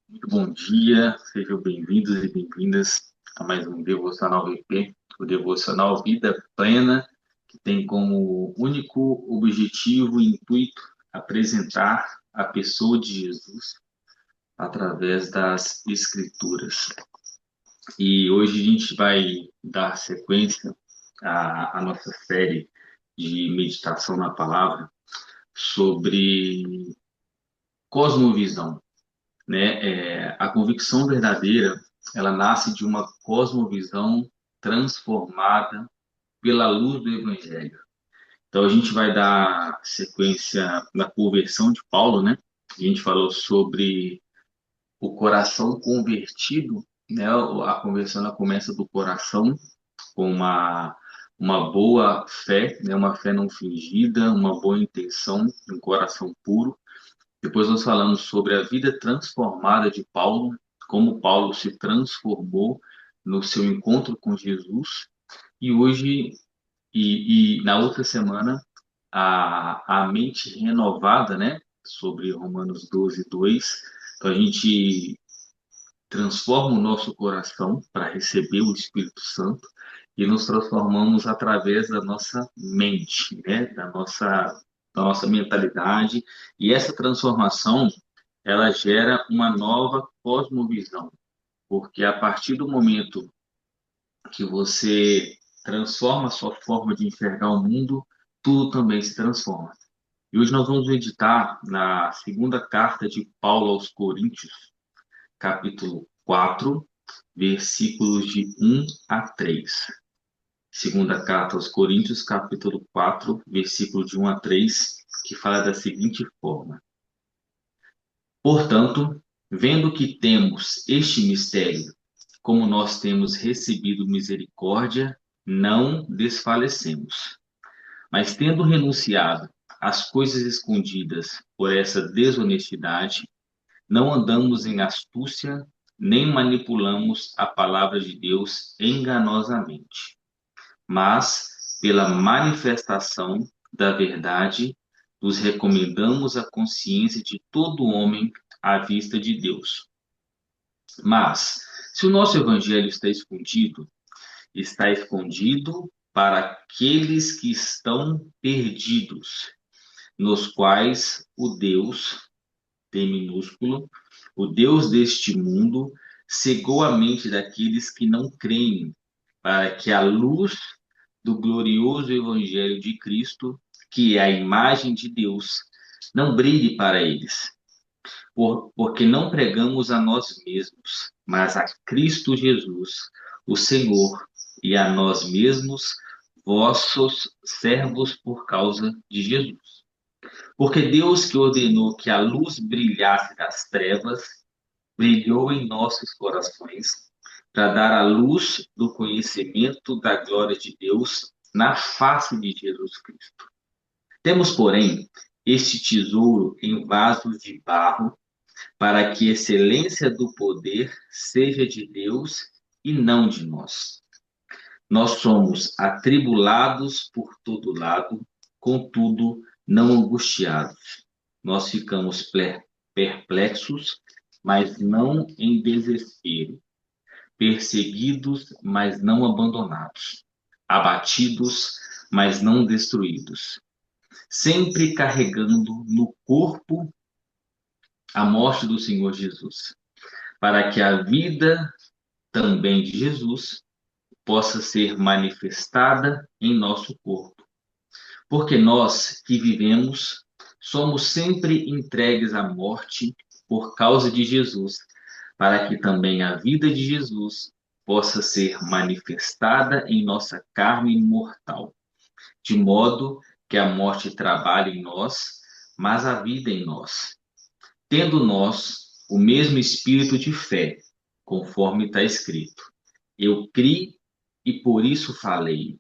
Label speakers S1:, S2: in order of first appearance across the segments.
S1: Muito bom dia, sejam bem-vindos e bem-vindas a mais um Devocional VP, o Devocional Vida Plena, que tem como único objetivo e intuito apresentar a pessoa de Jesus através das Escrituras. E hoje a gente vai dar sequência à nossa série de meditação na palavra sobre cosmovisão, né? A convicção verdadeira, ela nasce de uma cosmovisão transformada pela luz do Evangelho. Então a gente vai dar sequência na conversão de Paulo, né? A gente falou sobre o coração convertido, né? A conversão ela começa do coração com uma boa fé, né? Uma fé não fingida, uma boa intenção, um coração puro. Depois nós falamos sobre a vida transformada de Paulo, como Paulo se transformou no seu encontro com Jesus. E hoje, e na outra semana, a mente renovada, né? Sobre Romanos 12:2. Então a gente transforma o nosso coração para receber o Espírito Santo e nos transformamos através da nossa mente, né? Da nossa mentalidade. E essa transformação, ela gera uma nova cosmovisão, porque a partir do momento que você transforma a sua forma de enxergar o mundo, tudo também se transforma. E hoje nós vamos meditar na segunda carta de Paulo aos Coríntios, capítulo 4, versículos de 1 a 3. Segunda carta aos Coríntios, capítulo 4, versículo de 1 a 3, que fala da seguinte forma: Portanto, vendo que temos este mistério, como nós temos recebido misericórdia, não desfalecemos. Mas tendo renunciado às coisas escondidas por essa desonestidade, não andamos em astúcia, nem manipulamos a palavra de Deus enganosamente, mas, pela manifestação da verdade, nos recomendamos a consciência de todo homem à vista de Deus. Mas, se o nosso evangelho está escondido para aqueles que estão perdidos, nos quais o Deus, D minúsculo, o Deus deste mundo, cegou a mente daqueles que não creem, para que a luz do glorioso Evangelho de Cristo, que é a imagem de Deus, não brilhe para eles. Porque não pregamos a nós mesmos, mas a Cristo Jesus, o Senhor, e a nós mesmos, vossos servos por causa de Jesus. Porque Deus que ordenou que a luz brilhasse das trevas, brilhou em nossos corações, para dar a luz do conhecimento da glória de Deus na face de Jesus Cristo. Temos, porém, este tesouro em vasos de barro, para que a excelência do poder seja de Deus e não de nós. Nós somos atribulados por todo lado, contudo não angustiados. Nós ficamos perplexos, mas não em desespero, perseguidos, mas não abandonados, abatidos, mas não destruídos, sempre carregando no corpo a morte do Senhor Jesus, para que a vida também de Jesus possa ser manifestada em nosso corpo. Porque nós que vivemos somos sempre entregues à morte por causa de Jesus, para que também a vida de Jesus possa ser manifestada em nossa carne mortal, de modo que a morte trabalhe em nós, mas a vida em nós. Tendo nós o mesmo espírito de fé, conforme está escrito: Eu criei e por isso falei.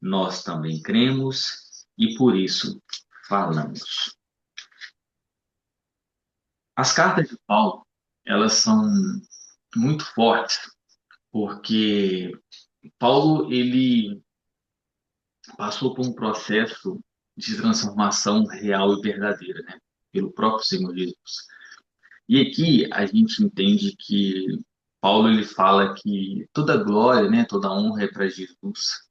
S1: Nós também cremos e por isso falamos. As cartas de Paulo, elas são muito fortes, porque Paulo ele passou por um processo de transformação real e verdadeira, né? Pelo próprio Senhor Jesus. E aqui a gente entende que Paulo ele fala que toda glória, né, toda honra é para Jesus.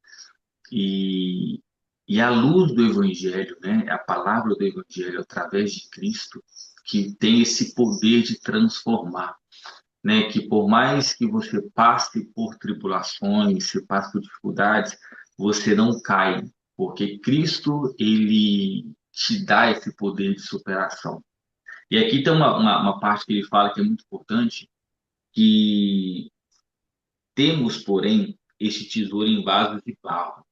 S1: E, e a luz do Evangelho, né, a palavra do Evangelho através de Cristo, que tem esse poder de transformar, né, que por mais que você passe por tribulações, você passe por dificuldades, você não cai, porque Cristo, ele te dá esse poder de superação. E aqui tem uma parte que ele fala que é muito importante, que temos, porém, este tesouro em vasos de barro.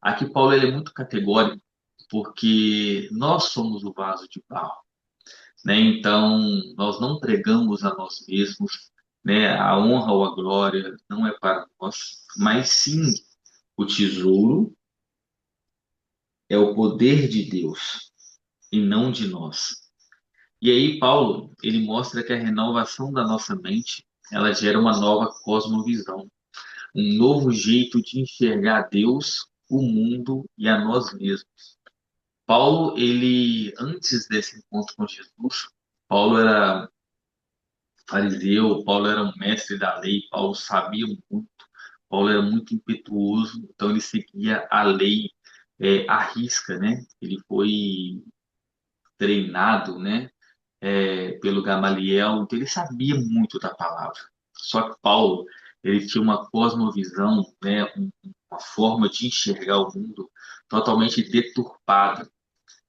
S1: Aqui Paulo ele é muito categórico, porque nós somos o vaso de barro, né? Então, nós não pregamos a nós mesmos, né? A honra ou a glória não é para nós, mas sim o tesouro é o poder de Deus e não de nós. E aí Paulo, ele mostra que a renovação da nossa mente, ela gera uma nova cosmovisão, um novo jeito de enxergar Deus, o mundo e a nós mesmos. Paulo, ele, antes desse encontro com Jesus, Paulo era fariseu, Paulo era um mestre da lei, Paulo sabia muito, Paulo era muito impetuoso, então ele seguia a lei à risca, né? Ele foi treinado, né? Pelo Gamaliel, então ele sabia muito da palavra. Só que Paulo, ele tinha uma cosmovisão, né? Uma forma de enxergar o mundo totalmente deturpada,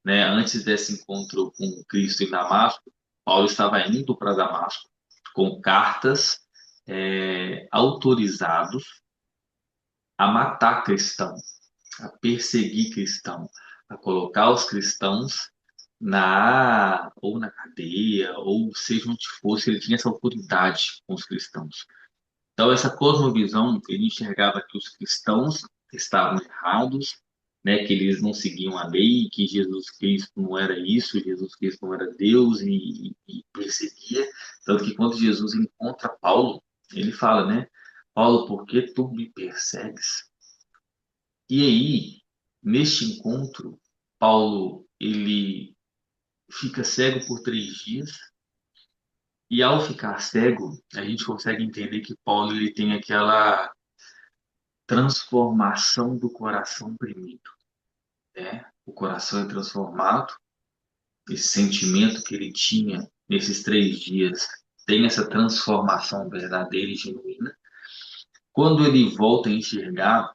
S1: né? Antes desse encontro com Cristo em Damasco, Paulo estava indo para Damasco com cartas autorizados a matar cristãos, a perseguir cristãos, a colocar os cristãos na ou na cadeia ou seja onde fosse, ele tinha essa autoridade com os cristãos. Então, essa cosmovisão, ele enxergava que os cristãos estavam errados, né, que eles não seguiam a lei, que Jesus Cristo não era isso, Jesus Cristo não era Deus e perseguia. Tanto que quando Jesus encontra Paulo, ele fala, né, Paulo, por que tu me persegues? E aí, neste encontro, Paulo, ele fica cego por 3 dias, e ao ficar cego, a gente consegue entender que Paulo ele tem aquela transformação do coração primeiro, né? O coração é transformado, esse sentimento que ele tinha nesses 3 dias tem essa transformação verdadeira e genuína. Quando ele volta a enxergar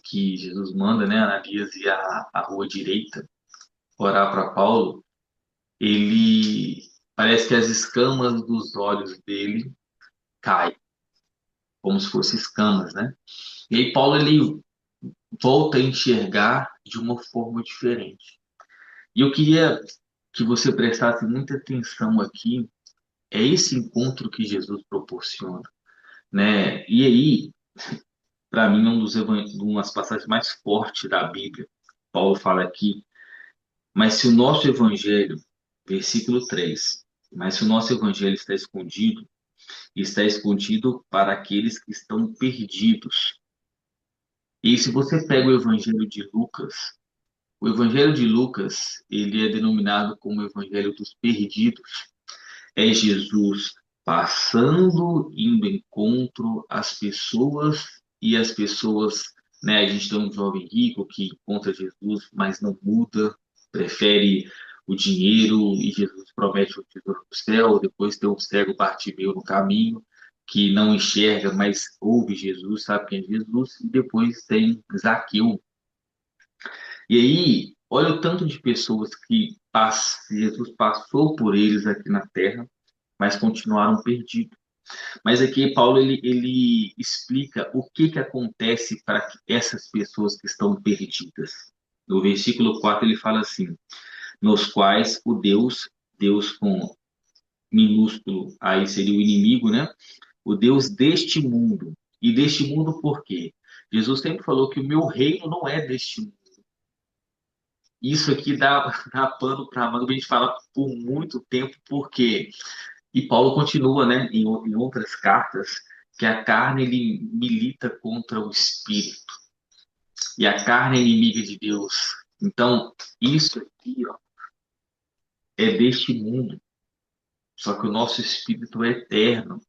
S1: que Jesus manda, né, Ananias ir à rua direita orar para Paulo, ele parece que as escamas dos olhos dele caem, como se fossem escamas, né? E aí Paulo ele volta a enxergar de uma forma diferente. E eu queria que você prestasse muita atenção aqui, é esse encontro que Jesus proporciona, né? E aí, para mim, uma das passagens mais fortes da Bíblia. Paulo fala aqui, mas se o nosso evangelho, versículo 3, mas se o nosso evangelho está escondido para aqueles que estão perdidos. E se você pega o evangelho de Lucas, ele é denominado como o evangelho dos perdidos. É Jesus passando, indo em encontro às pessoas e as pessoas, né? A gente tem um jovem rico que encontra Jesus, mas não muda, prefere o dinheiro e Jesus promete o tesouro do céu. Depois tem um cego Bartimeu no caminho que não enxerga, mas ouve Jesus, sabe quem é Jesus. E depois tem Zaqueu. E aí, olha o tanto de pessoas que Jesus passou por eles aqui na Terra, mas continuaram perdidos. Mas aqui Paulo ele explica o que que acontece para que essas pessoas que estão perdidas. No versículo 4 ele fala assim: nos quais o Deus com minúsculo, aí seria o inimigo, né? O Deus deste mundo. E deste mundo por quê? Jesus sempre falou que o meu reino não é deste mundo. Isso aqui dá pano para manga, a gente fala por muito tempo, porque e Paulo continua, né, em outras cartas, que a carne ele milita contra o espírito e a carne é inimiga de Deus. Então, isso aqui, ó, é deste mundo. Só que o nosso espírito é eterno.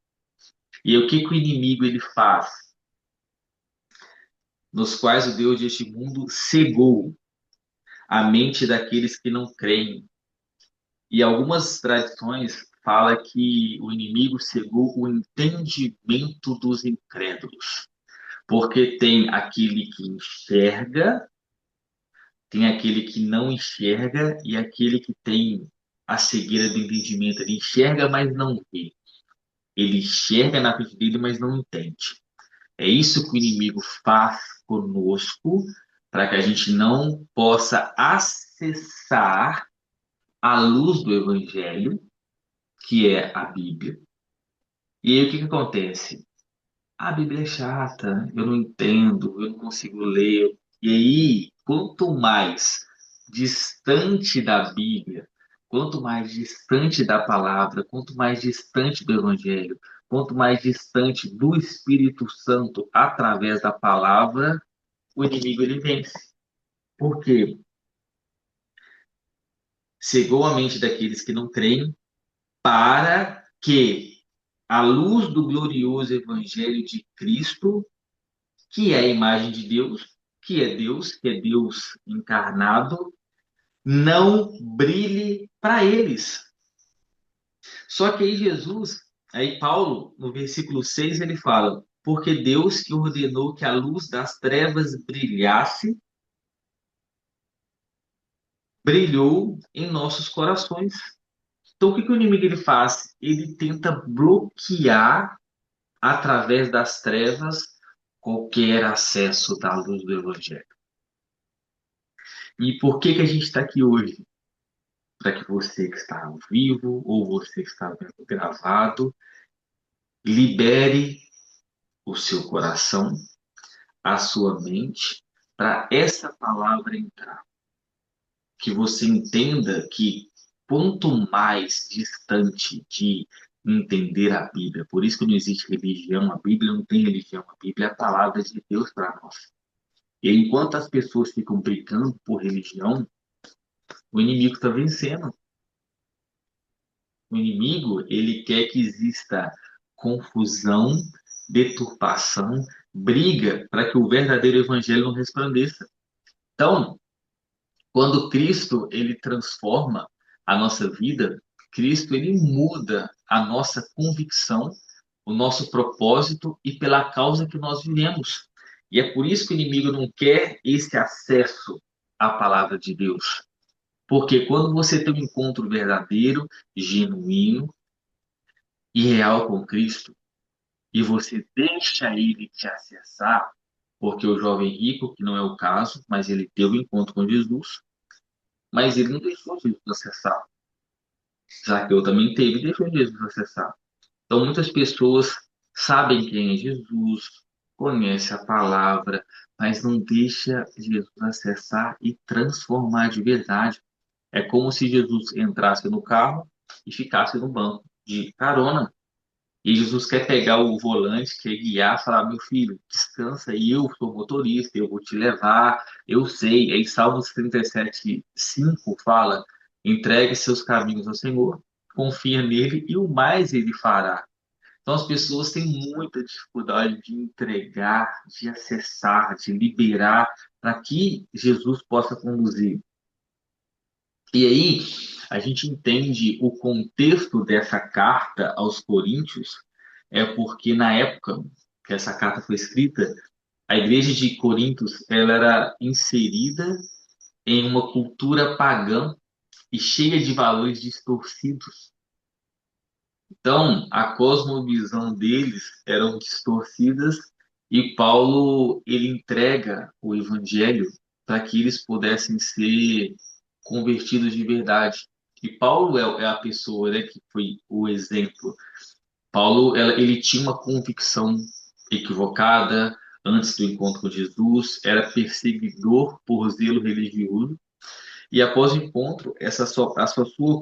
S1: E aí, o que que o inimigo ele faz? Nos quais o Deus deste mundo cegou a mente daqueles que não creem. E algumas tradições fala que o inimigo cegou o entendimento dos incrédulos, porque tem aquele que enxerga, tem aquele que não enxerga e aquele que tem a cegueira do entendimento. Ele enxerga, mas não vê. Ele enxerga na frente dele, mas não entende. É isso que o inimigo faz conosco, para que a gente não possa acessar a luz do Evangelho, que é a Bíblia. E aí o que que acontece? A Bíblia é chata, eu não entendo, eu não consigo ler. E aí, quanto mais distante da Bíblia, quanto mais distante da palavra, quanto mais distante do Evangelho, quanto mais distante do Espírito Santo através da palavra, o inimigo ele vence. Por quê? Cegou a mente daqueles que não creem, para que a luz do glorioso Evangelho de Cristo, que é a imagem de Deus, que é Deus encarnado, não brilhe para eles. Só que aí Jesus, aí Paulo, no versículo 6 ele fala: porque Deus que ordenou que a luz das trevas brilhasse, brilhou em nossos corações. Então, o que que o inimigo ele faz? Ele tenta bloquear, através das trevas, qualquer acesso da luz do Evangelho. E por que que a gente está aqui hoje? Para que você que está ao vivo ou você que está vendo gravado, libere o seu coração, a sua mente, para essa palavra entrar. Que você entenda que quanto mais distante de entender a Bíblia, por isso que não existe religião, a Bíblia não tem religião, a Bíblia é a palavra de Deus para nós. E enquanto as pessoas ficam brigando por religião, o inimigo está vencendo. O inimigo, ele quer que exista confusão, deturpação, briga para que o verdadeiro evangelho não resplandeça. Então, quando Cristo ele transforma a nossa vida, Cristo ele muda a nossa convicção, o nosso propósito e pela causa que nós vivemos. E é por isso que o inimigo não quer esse acesso à palavra de Deus. Porque quando você tem um encontro verdadeiro, genuíno e real com Cristo, e você deixa ele te acessar, porque o jovem rico, que não é o caso, mas ele teve um encontro com Jesus, mas ele não deixou Jesus acessar. Zaqueu também teve e deixou Jesus acessar. Então, muitas pessoas sabem quem é Jesus, conhecem a palavra, mas não deixa Jesus acessar e transformar de verdade. É como se Jesus entrasse no carro e ficasse no banco de carona. E Jesus quer pegar o volante, quer guiar, falar: meu filho, descansa, e eu sou motorista, eu vou te levar, eu sei. Aí Salmos 37:5 fala: entregue seus caminhos ao Senhor, confia nele e o mais ele fará. Então as pessoas têm muita dificuldade de entregar, de acessar, de liberar para que Jesus possa conduzir. E aí a gente entende o contexto dessa carta aos Coríntios, é porque na época que essa carta foi escrita, a igreja de Coríntios ela era inserida em uma cultura pagã e cheia de valores distorcidos. Então, a cosmovisão deles eram distorcidas e Paulo ele entrega o evangelho para que eles pudessem ser convertidos de verdade. E Paulo é a pessoa, né, que foi o exemplo. Paulo, ele tinha uma convicção equivocada antes do encontro com Jesus, era perseguidor por zelo religioso, e após o encontro, a sua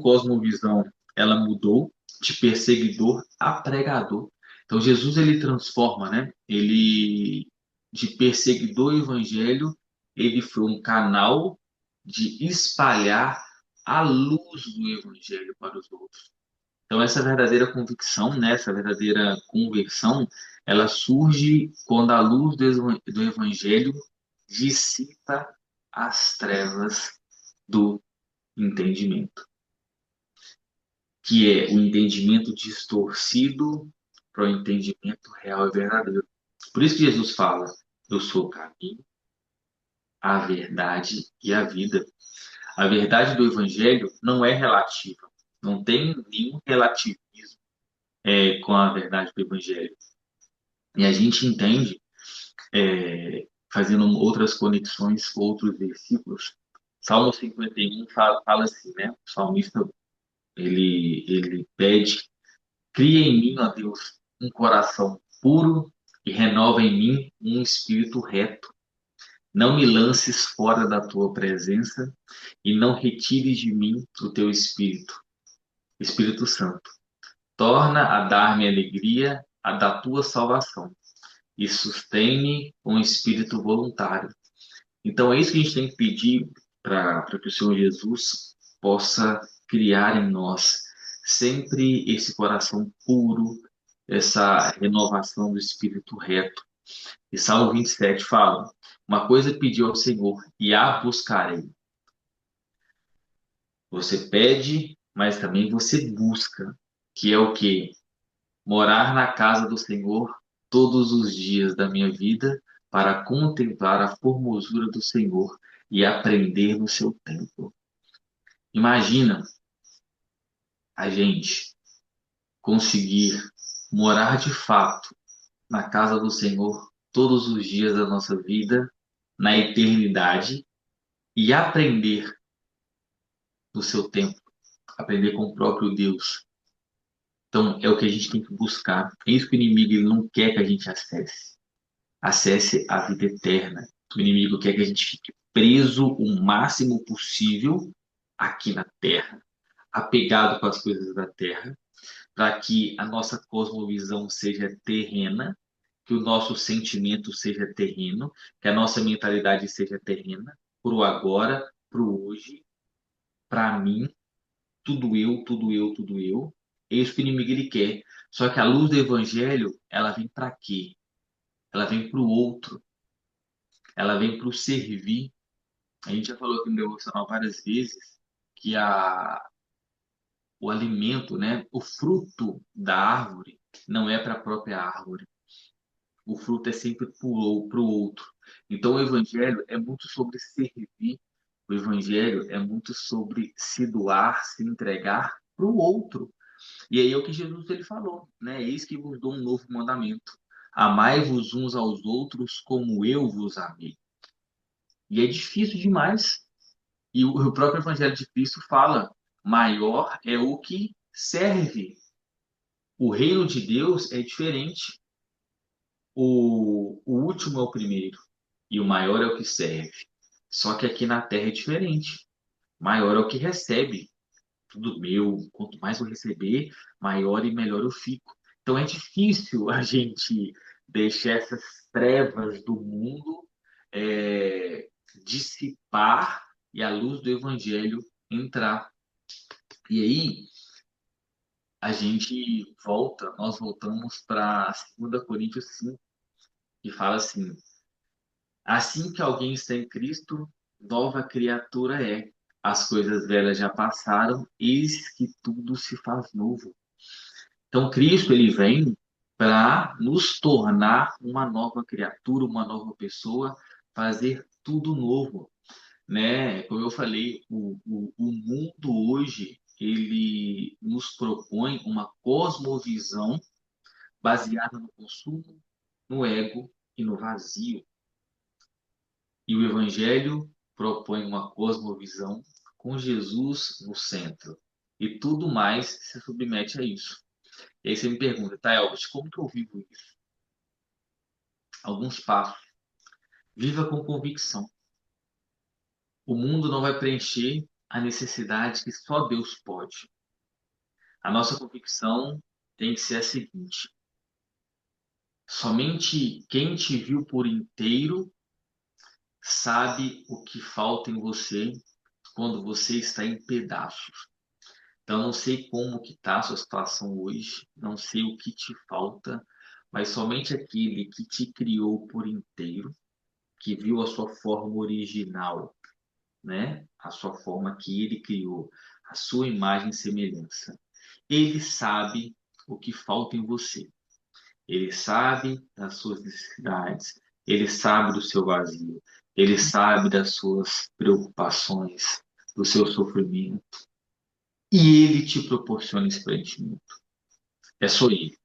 S1: cosmovisão, ela mudou de perseguidor a pregador. Então Jesus ele transforma, né? Ele de perseguidor ao evangelho, ele foi um canal de espalhar a luz do evangelho para os outros. Então, essa verdadeira convicção, né, essa verdadeira conversão, ela surge quando a luz do Evangelho dissipa as trevas do entendimento, que é o entendimento distorcido para o entendimento real e verdadeiro. Por isso que Jesus fala: eu sou o caminho, a verdade e a vida. A verdade do Evangelho não é relativa, não tem nenhum relativismo com a verdade do Evangelho. E a gente entende, fazendo outras conexões com outros versículos, Salmo 51 fala assim, né? O salmista, ele pede: cria em mim, ó Deus, um coração puro e renova em mim um espírito reto. Não me lances fora da tua presença e não retires de mim o teu espírito, Espírito Santo. Torna a dar-me alegria a da tua salvação e sustém-me com espírito voluntário. Então é isso que a gente tem que pedir para que o Senhor Jesus possa criar em nós sempre esse coração puro, essa renovação do espírito reto. E Salmo 27 fala: uma coisa pedi ao Senhor e a buscarei. Você pede, mas também você busca, que é o quê? Morar na casa do Senhor todos os dias da minha vida para contemplar a formosura do Senhor e aprender no seu templo. Imagina a gente conseguir morar de fato na casa do Senhor todos os dias da nossa vida, na eternidade, e aprender no seu templo, aprender com o próprio Deus. Então, é o que a gente tem que buscar. É isso que o inimigo ele não quer que a gente acesse a vida eterna. O inimigo quer que a gente fique preso o máximo possível aqui na Terra, apegado com as coisas da Terra, para que a nossa cosmovisão seja terrena, que o nosso sentimento seja terreno, que a nossa mentalidade seja terrena, pro agora, pro hoje, para mim, tudo eu, tudo eu, tudo eu. É isso que o inimigo ele quer. Só que a luz do evangelho, ela vem para quê? Ela vem para o outro, ela vem para o servir. A gente já falou aqui no devocional várias vezes que o alimento, né, o fruto da árvore não é para a própria árvore. O fruto é sempre para o outro. Então, o evangelho é muito sobre servir. O evangelho é muito sobre se doar, se entregar para o outro. E aí é o que Jesus ele falou, né? Eis que vos dou um novo mandamento. Amai-vos uns aos outros como eu vos amei. E é difícil demais. E o próprio Evangelho de Cristo fala: maior é o que serve. O reino de Deus é diferente. O último é o primeiro e o maior é o que serve. Só que aqui na terra é diferente. Maior é o que recebe. Tudo meu, quanto mais eu receber, maior e melhor eu fico. Então é difícil a gente deixar essas trevas do mundo dissipar e a luz do evangelho entrar. E aí nós voltamos para 2 Coríntios 5, que fala assim: assim que alguém está em Cristo, nova criatura é. As coisas velhas já passaram, eis que tudo se faz novo. Então, Cristo ele vem para nos tornar uma nova criatura, uma nova pessoa, fazer tudo novo, né? Como eu falei, o mundo hoje ele nos propõe uma cosmovisão baseada no consumo, no ego e no vazio. E o Evangelho propõe uma cosmovisão com Jesus no centro. E tudo mais se submete a isso. E aí você me pergunta, tá, Elvis, como que eu vivo isso? Alguns passos. Viva com convicção. O mundo não vai preencher a necessidade que só Deus pode. A nossa convicção tem que ser a seguinte: somente quem te viu por inteiro sabe o que falta em você quando você está em pedaços. Então, não sei como que está a sua situação hoje, não sei o que te falta, mas somente aquele que te criou por inteiro, que viu a sua forma original, né? A sua forma que ele criou, a sua imagem e semelhança. Ele sabe o que falta em você. Ele sabe das suas necessidades. Ele sabe do seu vazio. Ele sabe das suas preocupações, do seu sofrimento. E ele te proporciona esse preenchimento. É só ele.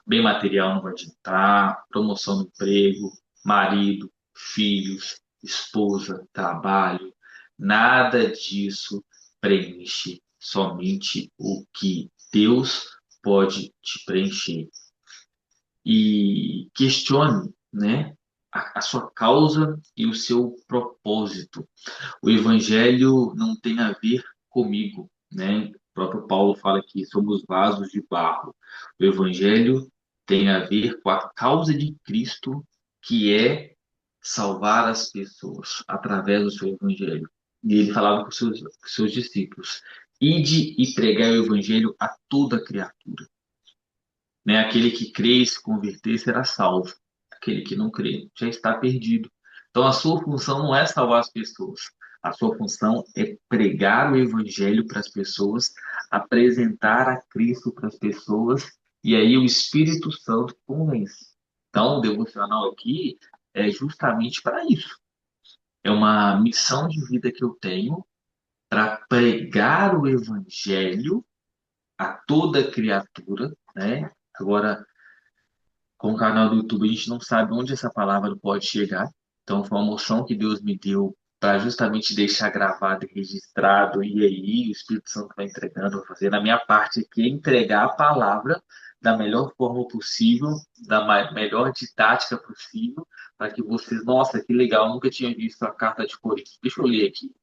S1: Bem material não vai adiantar, promoção no emprego, marido, filhos, esposa, trabalho, nada disso preenche somente o que Deus pode te preencher. E questione, né, a sua causa e o seu propósito. O evangelho não tem a ver comigo, né? O próprio Paulo fala que somos vasos de barro. O evangelho tem a ver com a causa de Cristo, que é salvar as pessoas através do seu evangelho. E ele falava com seus discípulos: ide e pregai o evangelho a toda criatura, né? Aquele que crê e se converter será salvo. Aquele que não crê já está perdido. Então, a sua função não é salvar as pessoas. A sua função é pregar o evangelho para as pessoas, apresentar a Cristo para as pessoas, e aí o Espírito Santo convence. Então, o devocional aqui é justamente para isso. É uma missão de vida que eu tenho para pregar o evangelho a toda criatura, né? Agora, com o canal do YouTube, a gente não sabe onde essa palavra pode chegar. Então, foi uma moção que Deus me deu para justamente deixar gravado e registrado. E aí, o Espírito Santo vai entregando, vai fazendo. A minha parte aqui é entregar a palavra da melhor forma possível, da melhor didática possível, para que vocês, nossa, que legal, nunca tinha visto a carta de Coríntios. Deixa eu ler aqui.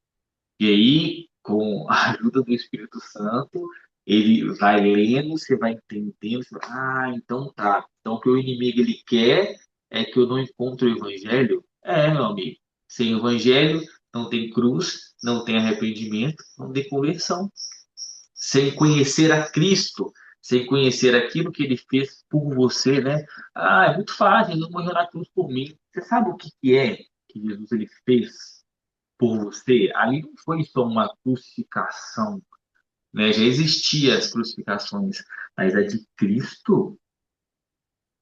S1: E aí, com a ajuda do Espírito Santo, ele vai lendo, você vai entendendo, você vai, então tá. Então o que o inimigo ele quer é que eu não encontre o evangelho. É, meu amigo. Sem evangelho não tem cruz, não tem arrependimento, não tem conversão. Sem conhecer a Cristo, sem conhecer aquilo que ele fez por você, né? Ah, é muito fácil, Jesus morreu na cruz por mim. Você sabe o que que é que Jesus ele fez por você? Ali não foi só uma crucificação, né? Já existia as crucificações, mas a de Cristo,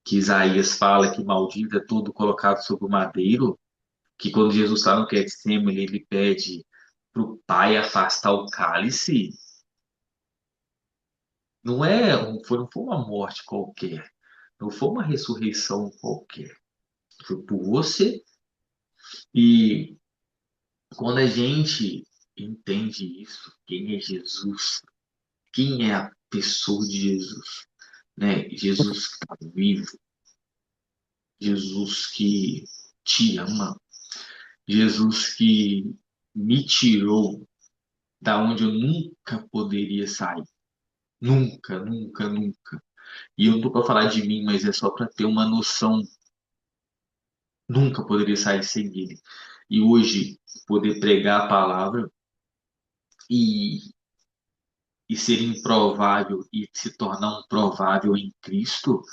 S1: que Isaías fala que maldito é todo colocado sobre o madeiro, que quando Jesus está no Getsemane, ele pede para o Pai afastar o cálice, não foi uma morte qualquer, não foi uma ressurreição qualquer, foi por você. E quando a gente entende isso, quem é Jesus, quem é a pessoa de Jesus, né? Jesus que está vivo, Jesus que te ama, Jesus que me tirou da onde eu nunca poderia sair. Nunca, nunca, nunca. E eu não tô para falar de mim, mas é só para ter uma noção. Nunca poderia sair sem ele. E hoje, poder pregar a palavra e, e ser improvável e se tornar um provável em Cristo,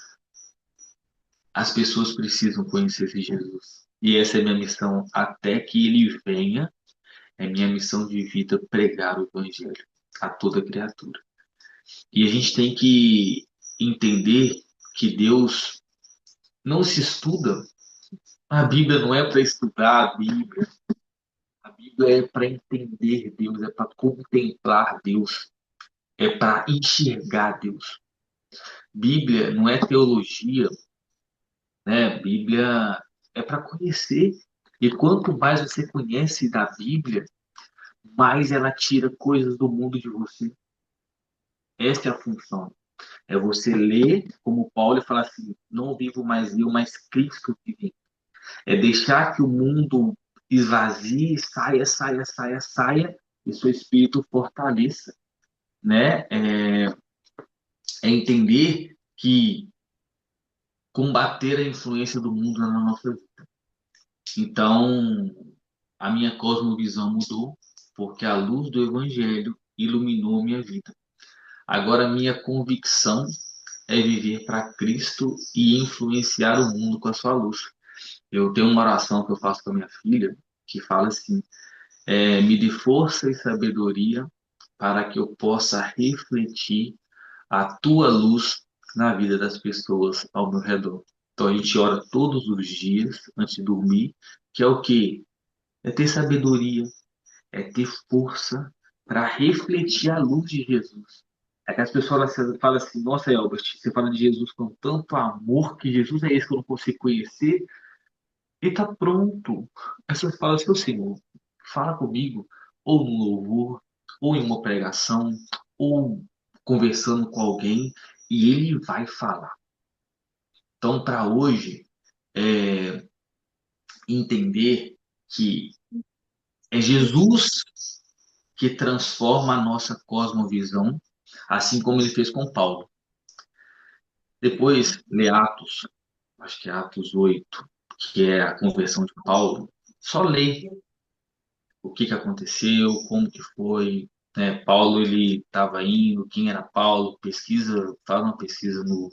S1: as pessoas precisam conhecer esse Jesus. E essa é a minha missão até que ele venha. É minha missão de vida pregar o evangelho a toda criatura. E a gente tem que entender que Deus não se estuda. A Bíblia não é para estudar a Bíblia. A Bíblia é para entender Deus, é para contemplar Deus, é para enxergar Deus. Bíblia não é teologia, né? Bíblia é para conhecer. E quanto mais você conhece da Bíblia, mais ela tira coisas do mundo de você. Essa é a função. É você ler, como Paulo, e falar assim: não vivo mais eu, mas Cristo vive. É deixar que o mundo esvazie, saia, saia, saia, saia, e seu espírito fortaleça, né? É entender que combater a influência do mundo na nossa vida. Então, a minha cosmovisão mudou, porque a luz do Evangelho iluminou minha vida. Agora, minha convicção é viver para Cristo e influenciar o mundo com a sua luz. Eu tenho uma oração que eu faço com a minha filha, que fala assim: me dê força e sabedoria para que eu possa refletir a tua luz na vida das pessoas ao meu redor. Então a gente ora todos os dias antes de dormir, que é o quê? É ter sabedoria, é ter força para refletir a luz de Jesus. É que as pessoas falam assim, nossa, Elbert, você fala de Jesus com tanto amor, que Jesus é esse que eu não consigo conhecer, e tá pronto. As pessoas falam assim, Senhor, fala comigo, ou no louvor, ou em uma pregação, ou conversando com alguém, e ele vai falar. Então, para hoje, é entender que é Jesus que transforma a nossa cosmovisão, assim como ele fez com Paulo. Depois, lê Atos, acho que é Atos 8, que é a conversão de Paulo. Só lê o que que aconteceu, como que foi, né? Paulo ele estava indo, quem era Paulo, pesquisa, faz uma pesquisa no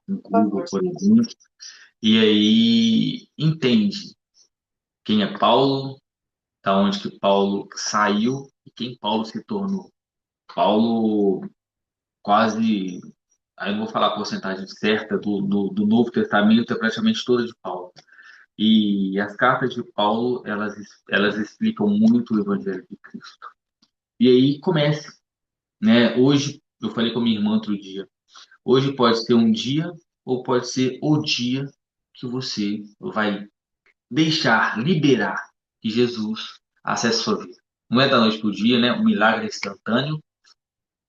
S1: Google, por exemplo, e aí entende quem é Paulo, da onde que Paulo saiu e quem Paulo se tornou. Paulo quase, aí eu não vou falar a porcentagem certa do Novo Testamento, é praticamente toda de Paulo. E as cartas de Paulo, elas explicam muito o Evangelho de Cristo. E aí começa, né? Hoje, eu falei com a minha irmã outro dia, hoje pode ser um dia ou pode ser o dia que você vai deixar, liberar que Jesus acesse a sua vida. Não é da noite para o dia, né? O milagre é instantâneo,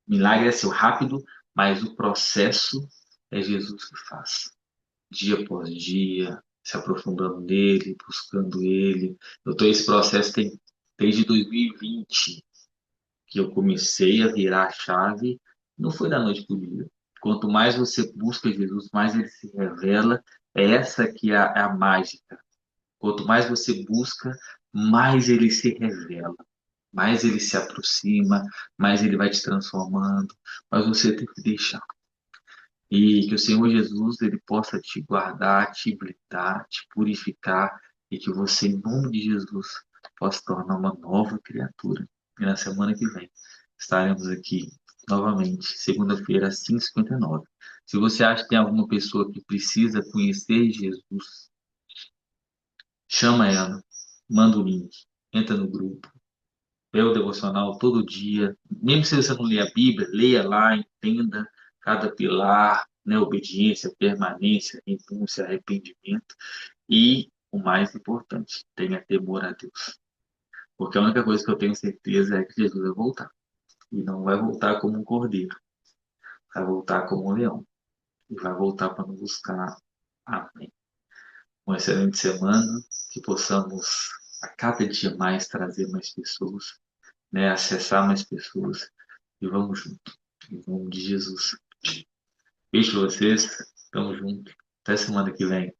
S1: o milagre é seu rápido, mas o processo é Jesus que faz. Dia após dia, se aprofundando nele, buscando ele. Eu estou esse processo desde 2020 que eu comecei a virar a chave, não foi da noite para o dia. Quanto mais você busca Jesus, mais ele se revela. É essa que é a mágica. Quanto mais você busca, mais ele se revela, mais ele se aproxima, mais ele vai te transformando. Mas você tem que deixar. E que o Senhor Jesus ele possa te guardar, te blindar, te purificar e que você, em nome de Jesus, possa tornar uma nova criatura. E na semana que vem estaremos aqui novamente, segunda-feira, às 5h59. Se você acha que tem alguma pessoa que precisa conhecer Jesus, chama ela, manda o link, entra no grupo, lê o devocional todo dia. Mesmo se você não lê a Bíblia, leia lá, entenda cada pilar, né? Obediência, permanência, renúncia, arrependimento. E o mais importante, tenha temor a Deus. Porque a única coisa que eu tenho certeza é que Jesus vai voltar. E não vai voltar como um cordeiro, vai voltar como um leão. E vai voltar para nos buscar. Amém. Uma excelente semana, que possamos a cada dia mais trazer mais pessoas, né? Acessar mais pessoas e vamos junto. Em nome de Jesus. Beijo pra vocês. Tamo junto. Até semana que vem.